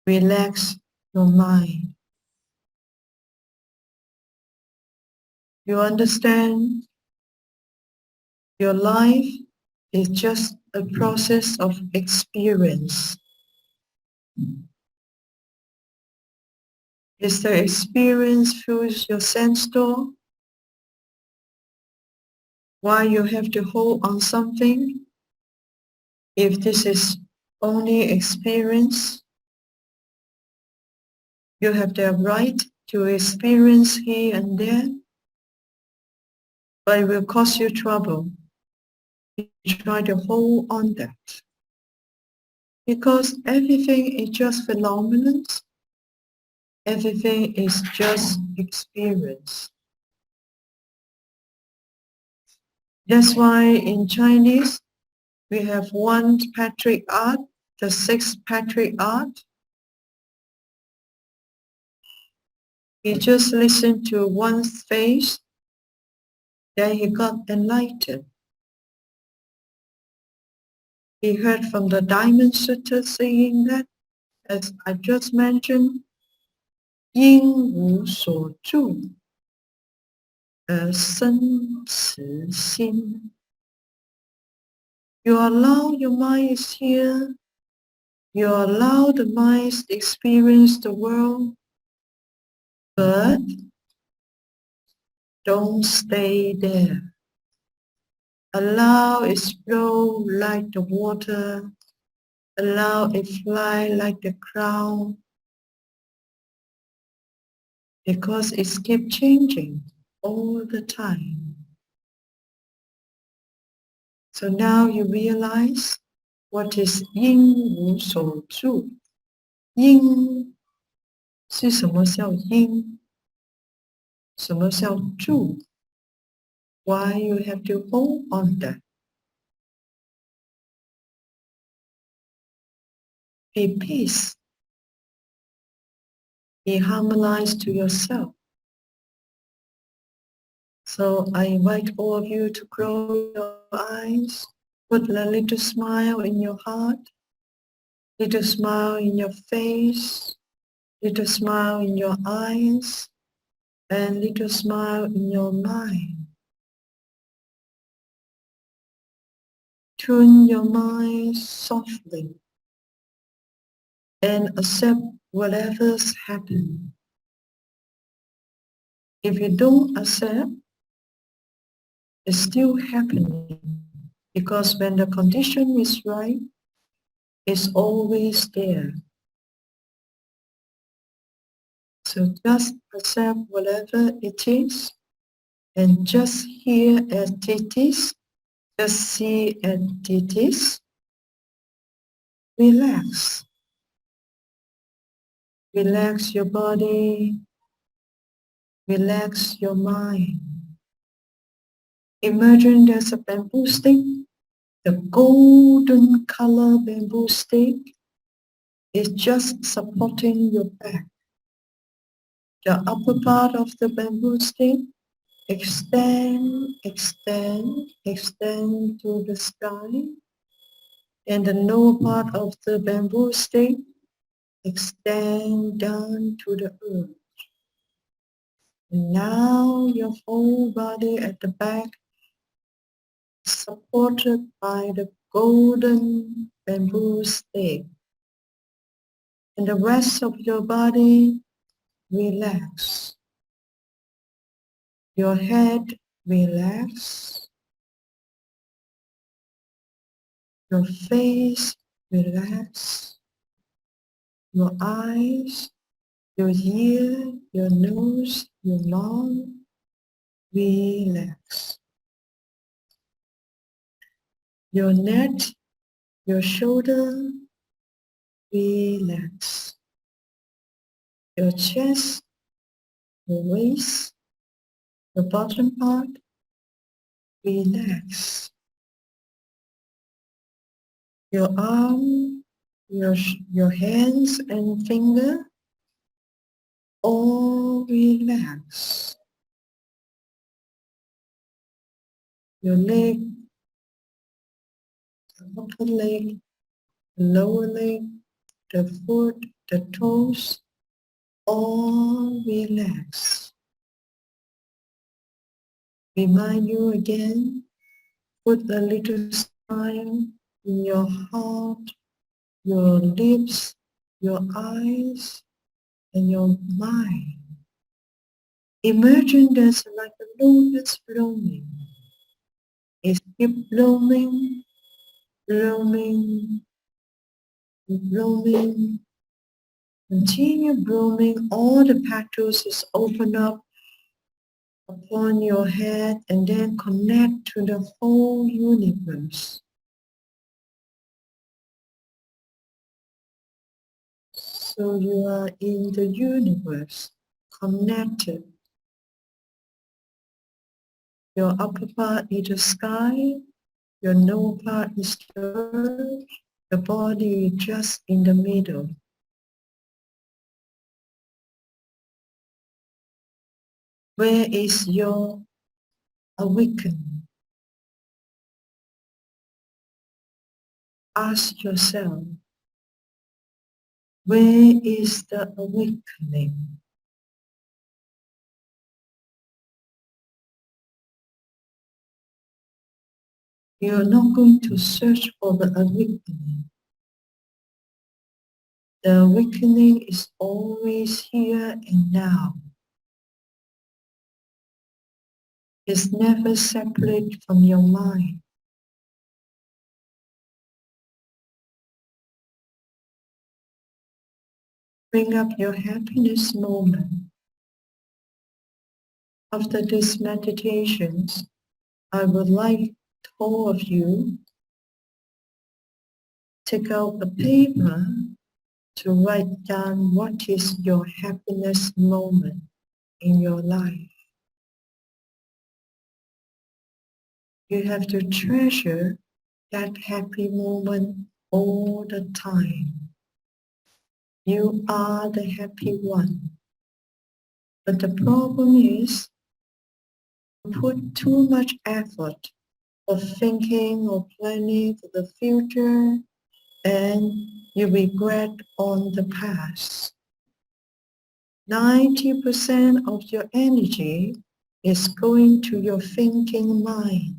Relax your mind. You understand your life is just a process of experience. Is the experience fills your sense door? Why you have to hold on something? If this is only experience, you have the right to experience here and there, but it will cause you trouble. You try to hold on that. Because everything is just phenomenon. Everything is just experience. That's why in Chinese, we have one patriarch, the sixth patriarch. He just listened to one face, then he got enlightened. He heard from the Diamond Sutta saying that, as I just mentioned, 因无所住而生慈心. You allow your mind is here. You allow the mind to experience the world, but don't stay there. Allow it flow like the water. Allow it fly like the cloud. Because it keeps changing all the time. So now you realize what is 因无所住. 因是什么叫因？什么叫住？ Why you have to hold on that? Be peace. Be harmonized to yourself. So I invite all of you to close your eyes, put a little smile in your heart, little smile in your face, little smile in your eyes, and little smile in your mind. Tune your mind softly and accept whatever's happened. If you don't accept, it's still happening, because when the condition is right, it's always there. So just accept whatever it is, and just hear as it is, just see as it is. Relax. Relax your body. Relax your mind. Imagine there's a bamboo stick. The golden color bamboo stick is just supporting your back. The upper part of the bamboo stick extend, extend, extend to the sky. And the lower part of the bamboo stick extend down to the earth. And now your whole body at the back is supported by the golden bamboo stick. And the rest of your body relax. Your head relax. Your face relax. Your eyes, your ear, your nose, your mouth relax. Your neck, your shoulder relax. Your chest, your waist, the bottom part, relax. Your arm, your hands and finger, all relax. Your leg, the upper leg, the lower leg, the foot, the toes, all relax. Remind you again, put a little smile in your heart, your lips, your eyes, and your mind. Imagine there's like a lotus blooming. It keeps blooming, blooming, blooming. Continue blooming. All the petals is open up upon your head and then connect to the whole universe. So you are in the universe, connected. Your upper part is the sky, your lower part is the earth, the body is just in the middle. Where is your awakening? Ask yourself, where is the awakening? You are not going to search for the awakening. The awakening is always here and now. It's never separate from your mind. Bring up your happiness moment. After these meditations, I would like all of you take out a paper to write down what is your happiness moment in your life. You have to treasure that happy moment all the time. You are the happy one. But the problem is, put too much effort of thinking or planning for the future and you regret on the past. 90% of your energy is going to your thinking mind.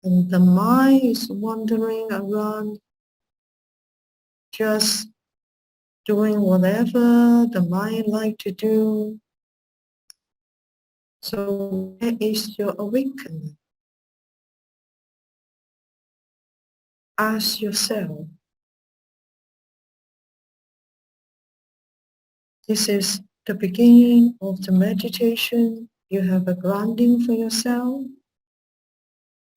And the mind is wandering around just doing whatever the mind like to do. So where is your awakening? Ask yourself. This is the beginning of the meditation. You have a grounding for yourself.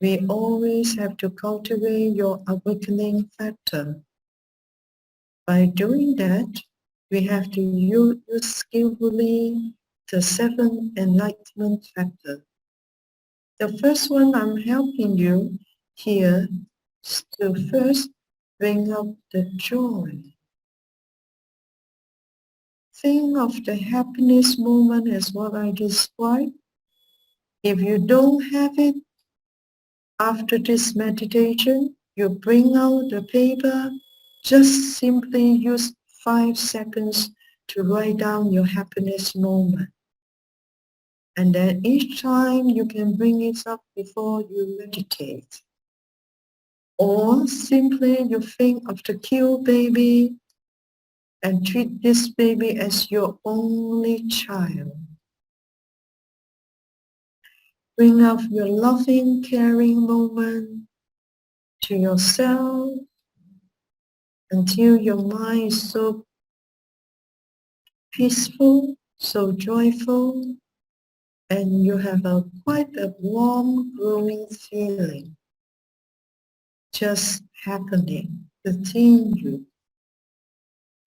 We always have to cultivate your awakening factor. By doing that, we have to use skillfully the 7 enlightenment factor. The first one I'm helping you here is to first bring up the joy. Think of the happiness moment as what I described. If you don't have it, after this meditation, you bring out the paper, just simply use 5 seconds to write down your happiness moment. And then each time you can bring it up before you meditate. Or simply you think of the cute baby and treat this baby as your only child. Bring up your loving, caring moment to yourself until your mind is so peaceful, so joyful, and you have quite a warm, growing feeling just happening within you.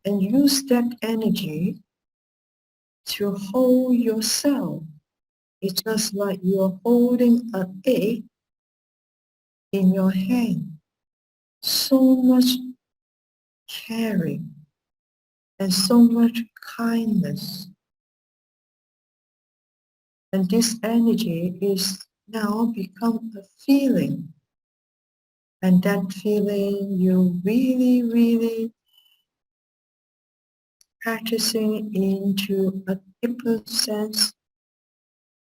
And use that energy to hold yourself. It's just like you're holding an egg in your hand. So much caring and so much kindness. And this energy is now become a feeling. And that feeling you really, really practicing into a deeper sense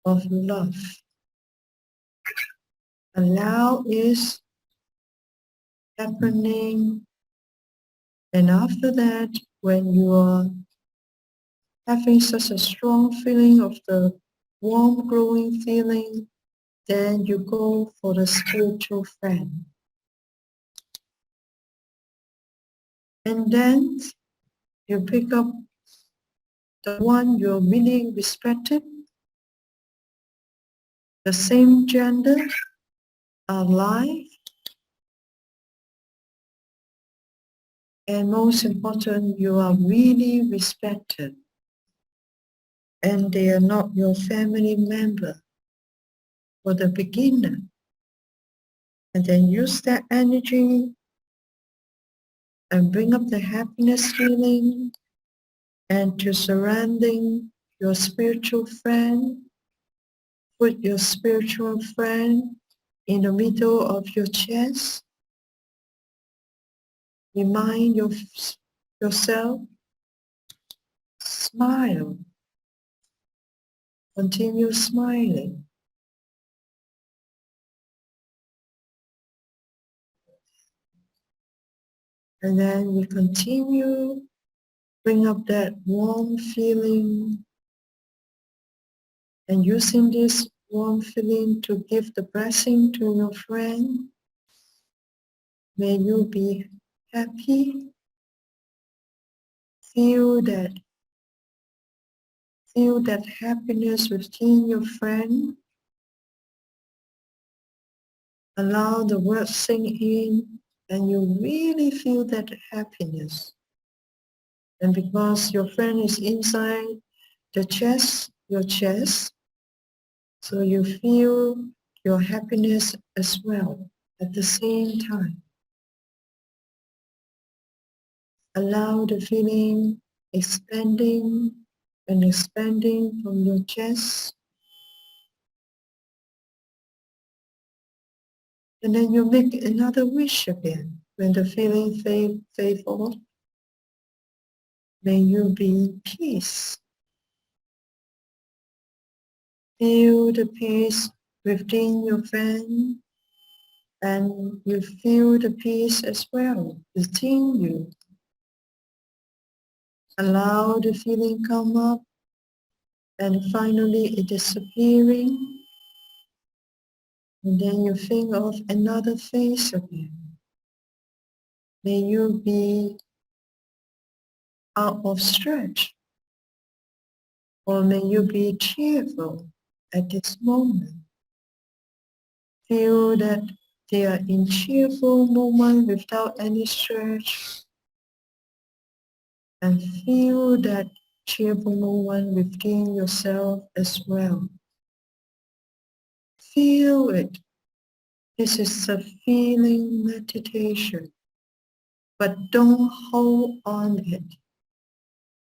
of love. Allow is happening, and after that, when you are having such a strong feeling of the warm growing feeling, then you go for the spiritual friend. And then you pick up the one you're really respected, the same gender, alive, and most important, you are really respected, and they are not your family member for the beginner. And then use that energy and bring up the happiness feeling and to surrounding your spiritual friend. Put your spiritual friend in the middle of your chest. Remind yourself, smile. Continue smiling. And then we continue, bring up that warm feeling, and using this warm feeling to give the blessing to your friend. May you be happy. Feel that happiness within your friend. Allow the words sink in, and you really feel that happiness. And because your friend is inside the chest, your chest, so you feel your happiness as well at the same time. Allow the feeling expanding and expanding from your chest. And then you make another wish again. When the feeling fades off, may you be in peace. Feel the peace within your friend, and you feel the peace as well within you. Allow the feeling come up, and finally it is disappearing. And then you think of another face again. May you be out of stretch, or may you be cheerful at this moment. Feel that they are in cheerful moment without any stretch, and feel that cheerful moment within yourself as well. Feel it. This is a feeling meditation, but don't hold on it.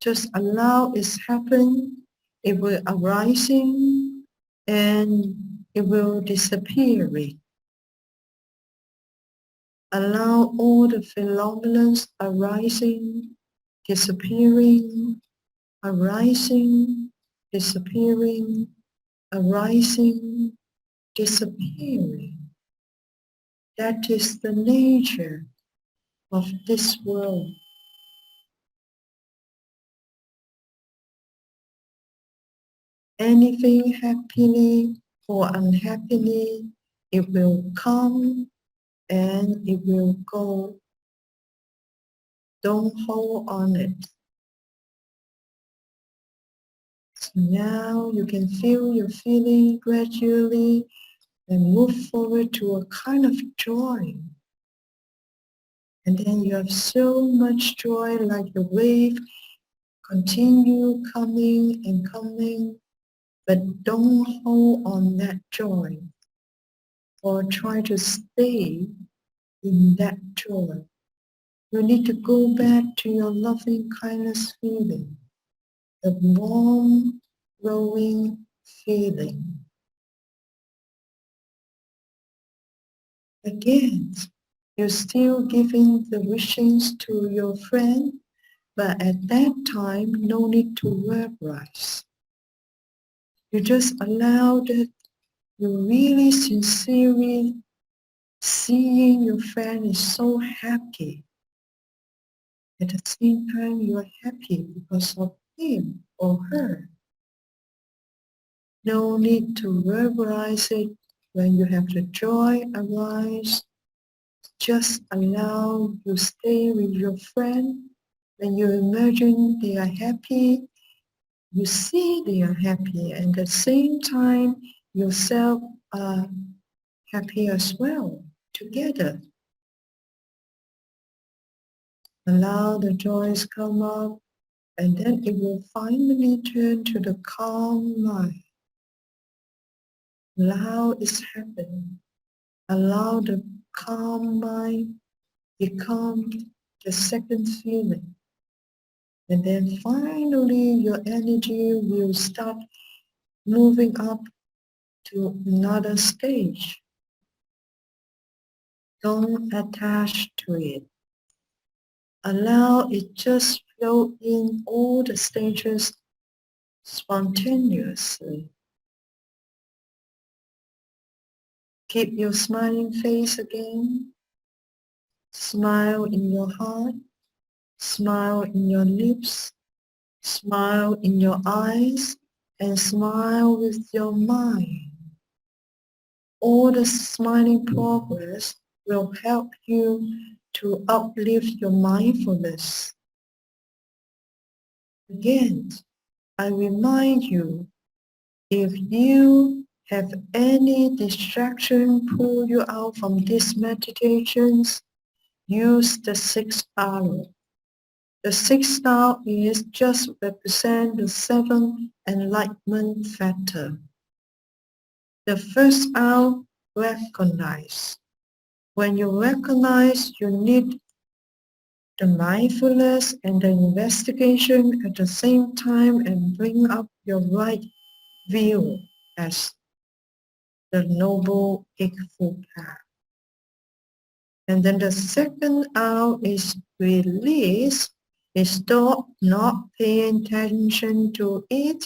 Just allow it happen. It will arising and it will disappearing. Allow all the phenomena arising, disappearing, arising, disappearing, arising, disappearing. That is the nature of this world. Anything happily or unhappily, it will come and it will go. Don't hold on it. So now you can feel your feeling gradually and move forward to a kind of joy. And then you have so much joy like the wave, continue coming and coming, but don't hold on that joy or try to stay in that joy. You need to go back to your loving kindness feeling, the warm, growing feeling. Again, you're still giving the wishes to your friend, But at that time, no need to verbalize. You just allow that you really sincerely seeing your friend is so happy. At the same time, you are happy because of him or her. No need to verbalize it. When you have the joy arise, just allow you stay with your friend. When you imagine they are happy, you see they are happy, and at the same time, yourself are happy as well, together. Allow the joys come up, and then it will finally turn to the calm mind. Allow it happen. Allow the calm mind become the second feeling. And then finally your energy will start moving up to another stage. Don't attach to it. Allow it just flow in all the stages spontaneously. Keep your smiling face again. Smile in your heart. Smile in your lips. Smile in your eyes. And smile with your mind. All the smiling progress will help you to uplift your mindfulness. Again, I remind you, if you have any distraction pull you out from these meditations, use the sixth arrow. The sixth arrow is just represent the seven enlightenment factor. The first arrow, recognize. When you recognize, you need the mindfulness and the investigation at the same time and bring up your right view as the Noble Eightfold Path. And then the second R is release, is stop not paying attention to it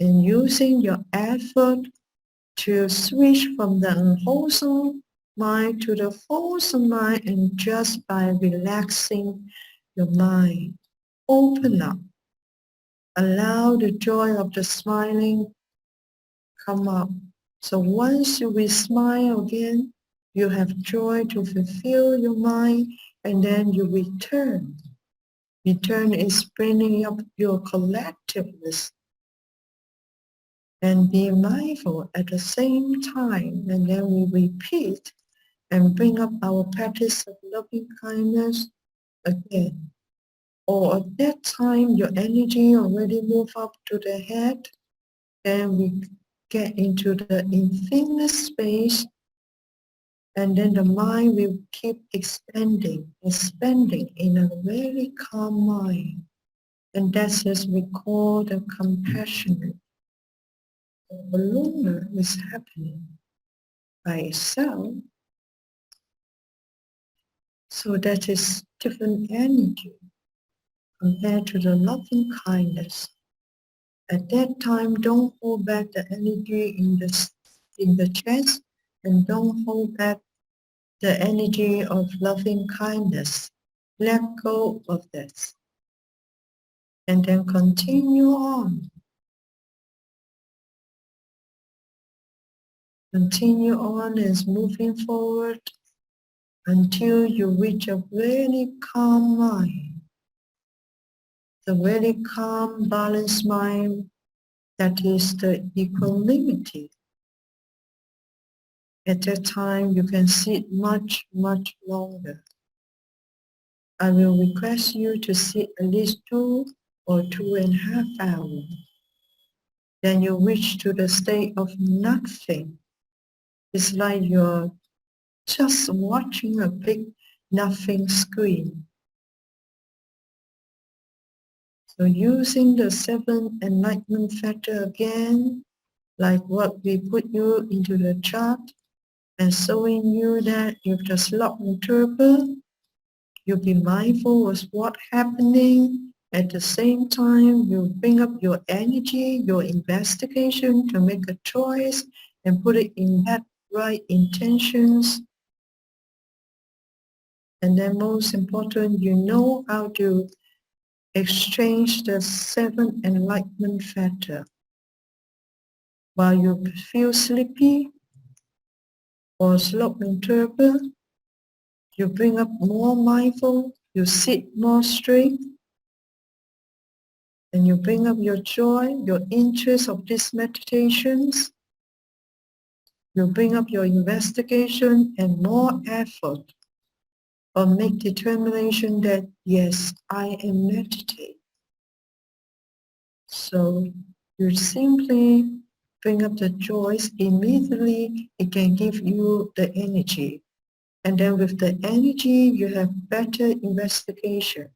and using your effort to switch from the unwholesome mind to the wholesome mind, and just by relaxing your mind, open up. Allow the joy of the smiling come up. So once you will smile again, you have joy to fulfill your mind, and then you return. Return is bringing up your collectiveness and be mindful at the same time, and then we repeat and bring up our practice of loving kindness again. Or at that time your energy already moved up to the head, then we get into the infinite space, and then the mind will keep expanding in a very calm mind. And that's as we call the compassionate. The balloon is happening by itself. So that is different energy compared to the loving kindness. At that time, don't hold back the energy in the chest, and don't hold back the energy of loving kindness. Let go of this. And then continue on. Continue on as moving forward until you reach a very calm mind. The very calm, balanced mind that is the equanimity. At that time, you can sit much, much longer. I will request you to sit at least 2 or 2.5 hours. Then you reach to the state of nothing. It's like you're just watching a big nothing screen. So using the 7 enlightenment factor again, like what we put you into the chart, and showing you that if the slot interpret, you be mindful of what's happening, At the same time, you bring up your energy, your investigation to make a choice and put it in that right intentions. And then most important, you know how to exchange the 7 enlightenment factor. While you feel sleepy or slow in torpor, you bring up more mindful, you sit more straight, and you bring up your joy, your interest of these meditations. You bring up your investigation and more effort, or make determination that, yes, I am meditating. So you simply bring up the joys, immediately it can give you the energy. And then with the energy, you have better investigation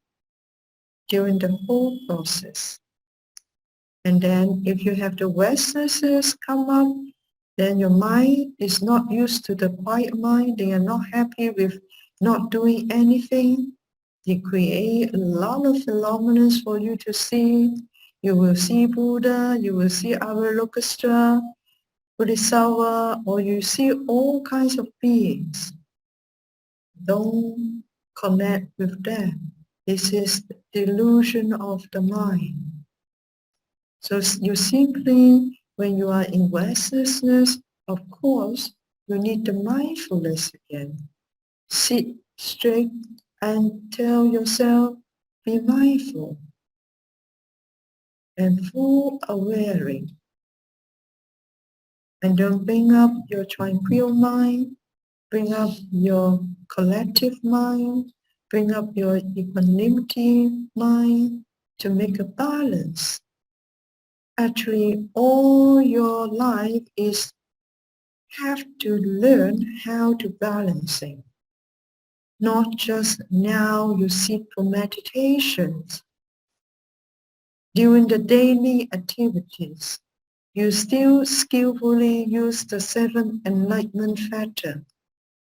during the whole process. And then if you have the restlessness come up, then your mind is not used to the quiet mind. They are not happy with not doing anything. They create a lot of phenomena for you to see. You will see Buddha, you will see Avalokiteshvara, Bodhisattva, or you see all kinds of beings. Don't connect with them. This is the delusion of the mind. So you simply, when you are in restlessness, of course, you need the mindfulness again. Sit straight and tell yourself, be mindful and full awareness. And don't bring up your tranquil mind, bring up your collective mind, bring up your equanimity mind to make a balance. Actually, all your life is have to learn how to balancing. Not just now you seek for meditations. During the daily activities, you still skillfully use the 7 enlightenment factor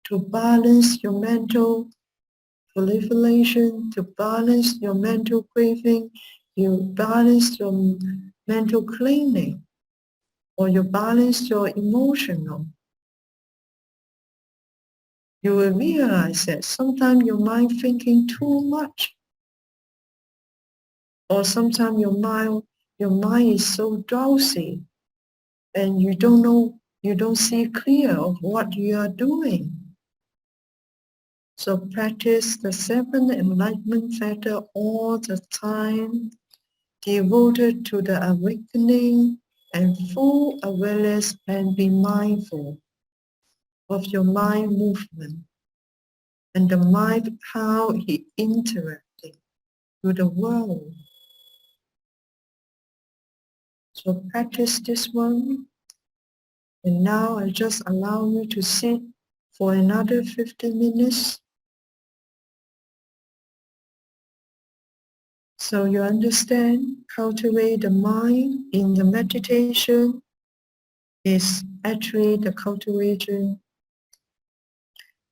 to balance your mental proliferation, to balance your mental craving, you balance your mental cleaning, or you balance your emotional. You will realize that sometimes your mind thinking too much, or sometimes your mind is so drowsy and you don't know, you don't see clear of what you are doing. So practice the 7 enlightenment factor all the time, devoted to the awakening and full awareness, and be mindful of your mind movement and the mind, how it interacting with the world. So practice this one. And now I just allow you to sit for another 15 minutes. So you understand, cultivate the mind in the meditation is actually the cultivation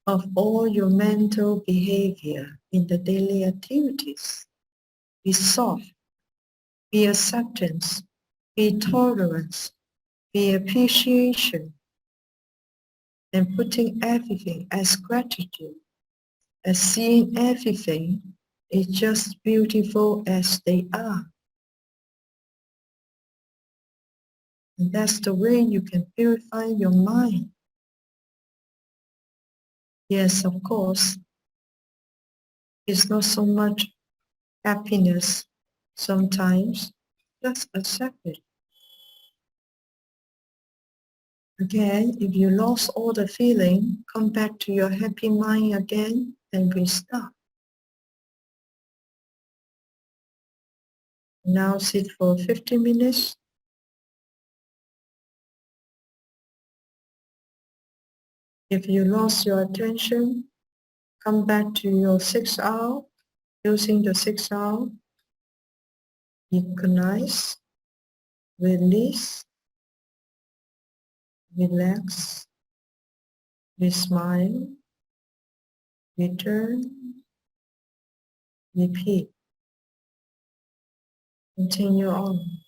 of all your mental behavior in the daily activities. Be soft, be acceptance, be tolerance, be appreciation, and putting everything as gratitude, as seeing everything is just beautiful as they are. And that's the way you can purify your mind. Yes, of course, it's not so much happiness sometimes. Just accept it. Again, if you lost all the feeling, come back to your happy mind again and restart. Now sit for 50 minutes. If you lost your attention, come back to your 6 hour, using the 6 hour. Recognize, release, relax, we smile, return, repeat. Continue on.